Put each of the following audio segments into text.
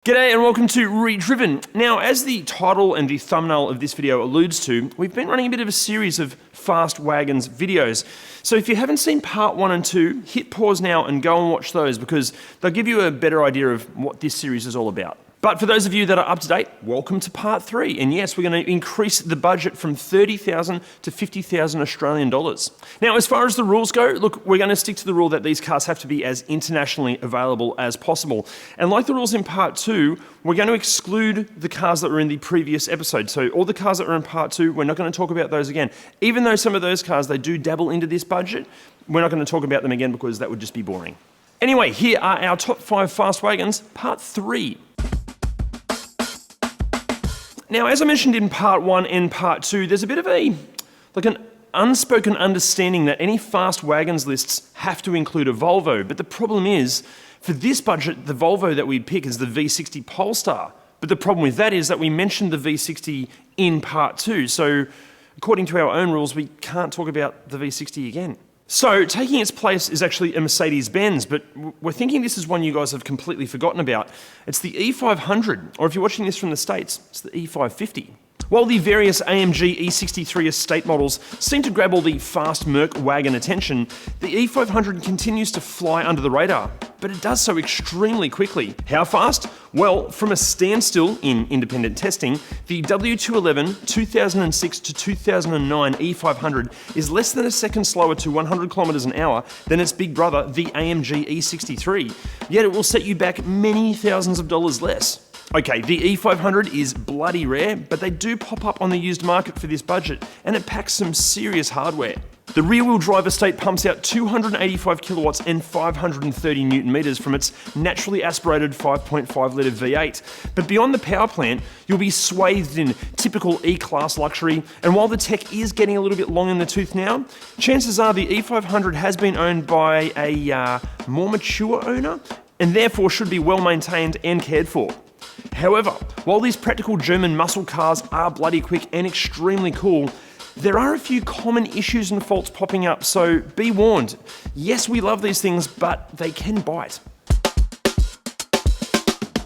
G'day and welcome to ReDriven. Now, as the title and the thumbnail of this video alludes to, we've been running a bit of a series of Fast Wagons videos. So if you haven't seen part 1 and 2, hit pause now and go and watch those because they'll give you a better idea of what this series is all about. But for those of you that are up to date, welcome to part 3. And yes, we're going to increase the budget from 30,000 to 50,000 Australian dollars. Now, as far as the rules go, look, we're going to stick to the rule that these cars have to be as internationally available as possible. And like the rules in part 2, we're going to exclude the cars that were in the previous episode. So all the cars that are in part 2, we're not going to talk about those again. Even though some of those cars, they do dabble into this budget, we're not going to talk about them again because that would just be boring. Anyway, here are our top 5 Fast Wagons, part 3. Now, as I mentioned in part 1 and part 2, there's a bit of an unspoken understanding that any Fast Wagons lists have to include a Volvo. But the problem is, for this budget, the Volvo that we'd pick is the V60 Polestar. But the problem with that is that we mentioned the V60 in part 2. So according to our own rules, we can't talk about the V60 again. So taking its place is actually a Mercedes-Benz, but we're thinking this is one you guys have completely forgotten about. It's the E500, or if you're watching this from the States, it's the E550. While the various AMG E63 estate models seem to grab all the fast Merc wagon attention, the E500 continues to fly under the radar, but it does so extremely quickly. How fast? Well, from a standstill in independent testing, the W211 2006 to 2009 E500 is less than a second slower to 100 kilometers an hour than its big brother, the AMG E63, yet it will set you back many thousands of dollars less. Okay, the E500 is bloody rare, but they do pop up on the used market for this budget, and it packs some serious hardware. The rear-wheel drive estate pumps out 285 kilowatts and 530 newton meters from its naturally aspirated 5.5 litre V8. But beyond the power plant, you'll be swathed in typical E-Class luxury, and while the tech is getting a little bit long in the tooth now, chances are the E500 has been owned by a more mature owner, and therefore should be well maintained and cared for. However, while these practical German muscle cars are bloody quick and extremely cool, there are a few common issues and faults popping up, so be warned. Yes, we love these things, but they can bite.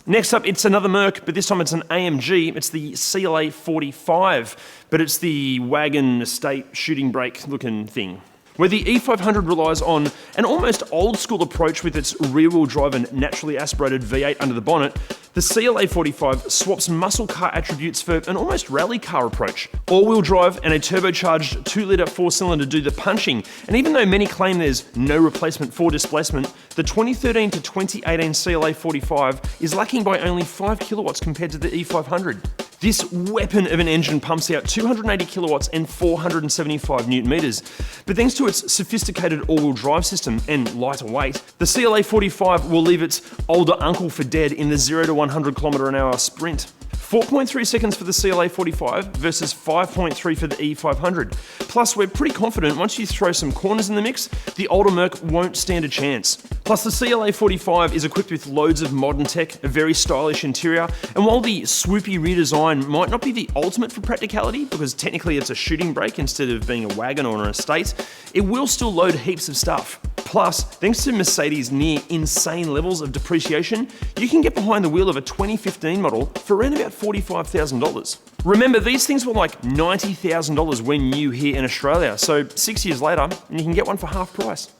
Next up, it's another Merc, but this time it's an AMG. It's the CLA45, but it's the wagon estate shooting brake looking thing. Where the E500 relies on an almost old school approach with its rear-wheel drive and naturally aspirated V8 under the bonnet, the CLA45 swaps muscle car attributes for an almost rally car approach. All-wheel drive and a turbocharged 2-litre 4-cylinder do the punching, and even though many claim there's no replacement for displacement, the 2013 to 2018 CLA45 is lacking by only 5 kilowatts compared to the E500. This weapon of an engine pumps out 280 kilowatts and 475 newton meters. But thanks to its sophisticated all-wheel drive system and lighter weight, the CLA45 will leave its older uncle for dead in the 0 to 100 kilometer an hour sprint. 4.3 seconds for the CLA45 versus 5.3 for the E500. Plus, we're pretty confident once you throw some corners in the mix, the older Merc won't stand a chance. Plus, the CLA45 is equipped with loads of modern tech, a very stylish interior, and while the swoopy rear design might not be the ultimate for practicality, because technically it's a shooting brake instead of being a wagon or an estate, it will still load heaps of stuff. Plus, thanks to Mercedes' near insane levels of depreciation, you can get behind the wheel of a 2015 model for around about $45,000. Remember, these things were like $90,000 when new here in Australia, so 6 years later, and you can get one for half price.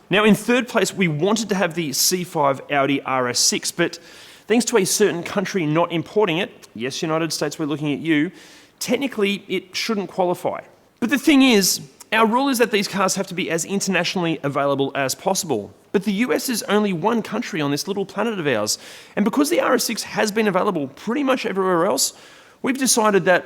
Now, in third place, we wanted to have the C5 Audi RS6, but thanks to a certain country not importing it, yes, United States, we're looking at you, technically it shouldn't qualify. But the thing is, our rule is that these cars have to be as internationally available as possible. But the US is only one country on this little planet of ours, and because the RS6 has been available pretty much everywhere else, we've decided that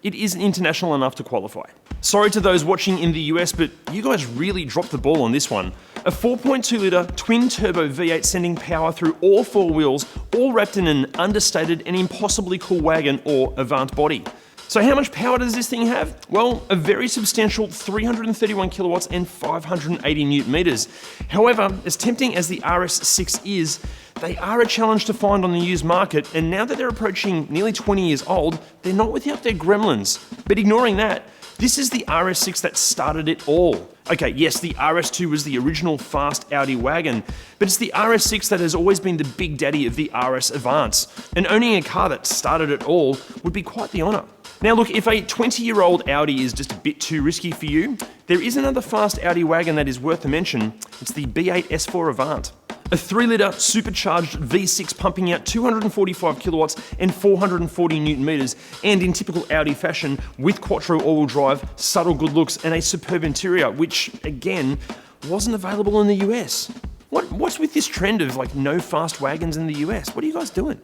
it isn't international enough to qualify. Sorry to those watching in the US, but you guys really dropped the ball on this one. A 4.2 litre twin-turbo V8 sending power through all 4 wheels, all wrapped in an understated and impossibly cool wagon or Avant body. So how much power does this thing have? Well, a very substantial 331 kilowatts and 580 newton meters. However, as tempting as the RS6 is, they are a challenge to find on the used market, and now that they're approaching nearly 20 years old, they're not without their gremlins. But ignoring that, this is the RS6 that started it all. Okay, yes, the RS2 was the original fast Audi wagon, but it's the RS6 that has always been the big daddy of the RS Avance, and owning a car that started it all would be quite the honour. Now look, if a 20-year-old Audi is just a bit too risky for you, there is another fast Audi wagon that is worth a mention. It's the B8 S4 Avant. A 3-litre supercharged V6 pumping out 245 kilowatts and 440 newton meters, and in typical Audi fashion, with quattro all-wheel drive, subtle good looks, and a superb interior, which, again, wasn't available in the US. What's with this trend of like no fast wagons in the US? What are you guys doing?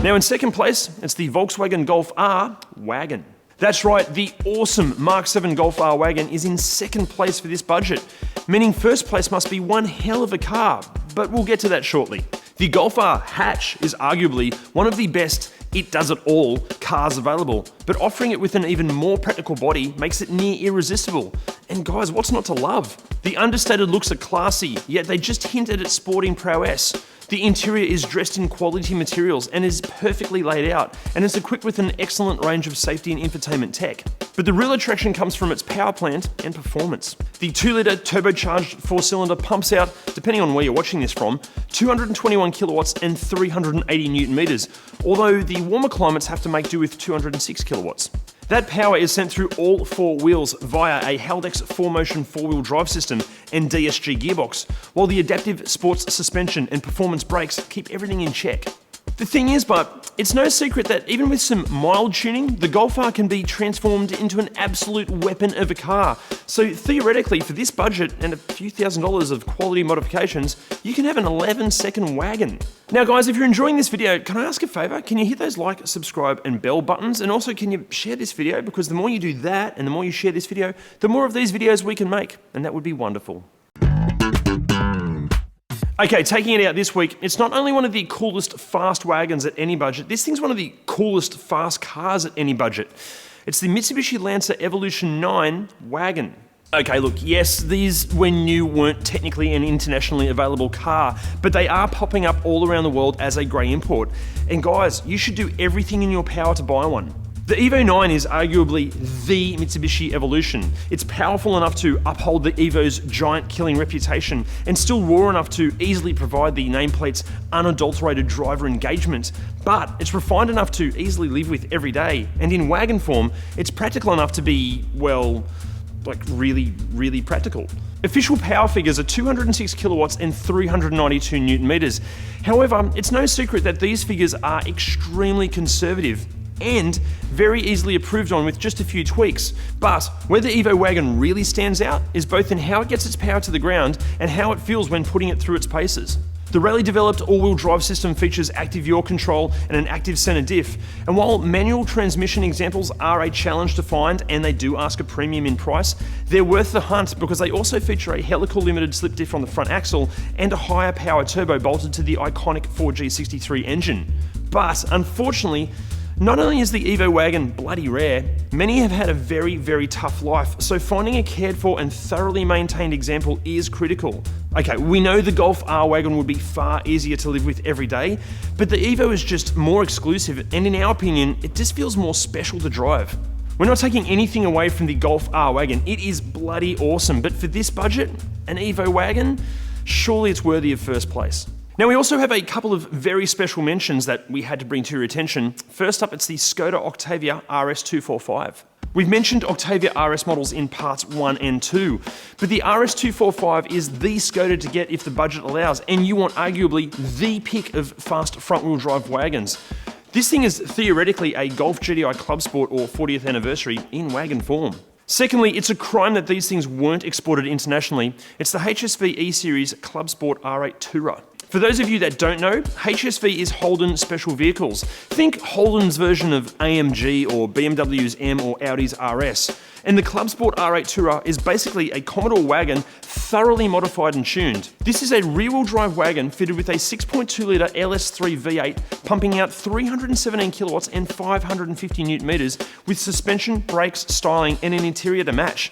Now in second place, it's the Volkswagen Golf R wagon. That's right, the awesome Mark 7 Golf R wagon is in second place for this budget, meaning first place must be one hell of a car, but we'll get to that shortly. The Golf R hatch is arguably one of the best it-does-it-all cars available, but offering it with an even more practical body makes it near irresistible. And guys, what's not to love? The understated looks are classy, yet they just hint at its sporting prowess. The interior is dressed in quality materials and is perfectly laid out, and is equipped with an excellent range of safety and infotainment tech. But the real attraction comes from its power plant and performance. The 2-litre turbocharged 4-cylinder pumps out, depending on where you're watching this from, 221 kilowatts and 380 newton meters, although the warmer climates have to make do with 206 kilowatts. That power is sent through all 4 wheels via a Haldex 4Motion 4-wheel drive system and DSG gearbox, while the adaptive sports suspension and performance brakes keep everything in check. The thing is, but it's no secret that even with some mild tuning, the Golf R can be transformed into an absolute weapon of a car. So theoretically, for this budget and a few $1,000s of quality modifications, you can have an 11-second wagon. Now guys, if you're enjoying this video, can I ask a favour? Can you hit those like, subscribe and bell buttons? And also, can you share this video? Because the more you do that and the more you share this video, the more of these videos we can make, and that would be wonderful. Okay, taking it out this week, it's not only one of the coolest fast wagons at any budget, this thing's one of the coolest fast cars at any budget. It's the Mitsubishi Lancer Evolution 9 wagon. Okay, look, yes, these, when new, weren't technically an internationally available car, but they are popping up all around the world as a grey import. And guys, you should do everything in your power to buy one. The Evo 9 is arguably the Mitsubishi Evolution. It's powerful enough to uphold the Evo's giant killing reputation and still raw enough to easily provide the nameplate's unadulterated driver engagement, but it's refined enough to easily live with every day, and in wagon form, it's practical enough to be, well, like really, really practical. Official power figures are 206 kilowatts and 392 newton meters. However, it's no secret that these figures are extremely conservative and very easily improved on with just a few tweaks. But where the Evo wagon really stands out is both in how it gets its power to the ground and how it feels when putting it through its paces. The rally-developed all-wheel drive system features active yaw control and an active center diff, and while manual transmission examples are a challenge to find and they do ask a premium in price, they're worth the hunt because they also feature a helical limited slip diff on the front axle and a higher power turbo bolted to the iconic 4G63 engine. But unfortunately, not only is the Evo wagon bloody rare, many have had a very, very tough life, so finding a cared for and thoroughly maintained example is critical. Okay, we know the Golf R wagon would be far easier to live with every day, but the Evo is just more exclusive, and in our opinion, it just feels more special to drive. We're not taking anything away from the Golf R wagon, it is bloody awesome, but for this budget, an Evo wagon, surely it's worthy of first place. Now we also have a couple of very special mentions that we had to bring to your attention. First up, it's the Skoda Octavia RS245. We've mentioned Octavia RS models in parts 1 and 2, but the RS245 is the Skoda to get if the budget allows, and you want arguably the pick of fast front-wheel drive wagons. This thing is theoretically a Golf GTI Club Sport or 40th anniversary in wagon form. Secondly, it's a crime that these things weren't exported internationally. It's the HSV E-Series Club Sport R8 Tourer. For those of you that don't know, HSV is Holden Special Vehicles. Think Holden's version of AMG or BMW's M or Audi's RS. And the Club Sport R8 Tourer is basically a Commodore wagon thoroughly modified and tuned. This is a rear-wheel drive wagon fitted with a 6.2-litre LS3 V8 pumping out 317 kilowatts and 550 newton meters with suspension, brakes, styling and an interior to match.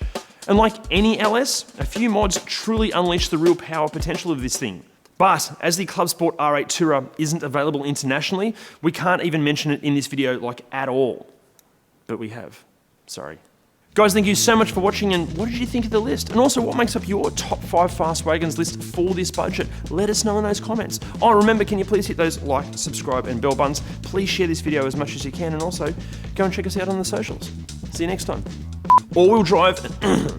And like any LS, a few mods truly unleash the real power potential of this thing. But as the Club Sport R8 Tourer isn't available internationally, we can't even mention it in this video like at all. But we have. Sorry. Guys, thank you so much for watching, and what did you think of the list? And also, what makes up your top 5 Fast Wagons list for this budget? Let us know in those comments. Oh, remember, can you please hit those like, subscribe, and bell buttons? Please share this video as much as you can, and also go and check us out on the socials. See you next time. All-wheel drive,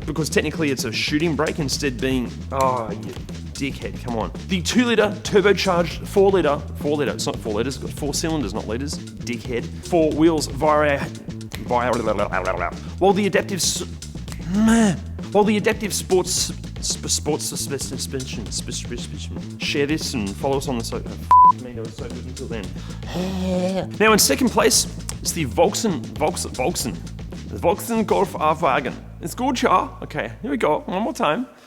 because technically it's a shooting brake instead being, oh, you dickhead, come on. The 2-litre turbocharged 4-litre, it's not 4 litres, it's got 4 cylinders, not litres, dickhead. 4 wheels while the adaptive sports suspension. Share this and follow us on the social. Man, it was so good until then. Now in second place, it's the Volkswagen Golf R wagon. It's good, yeah. Okay, here we go. One more time.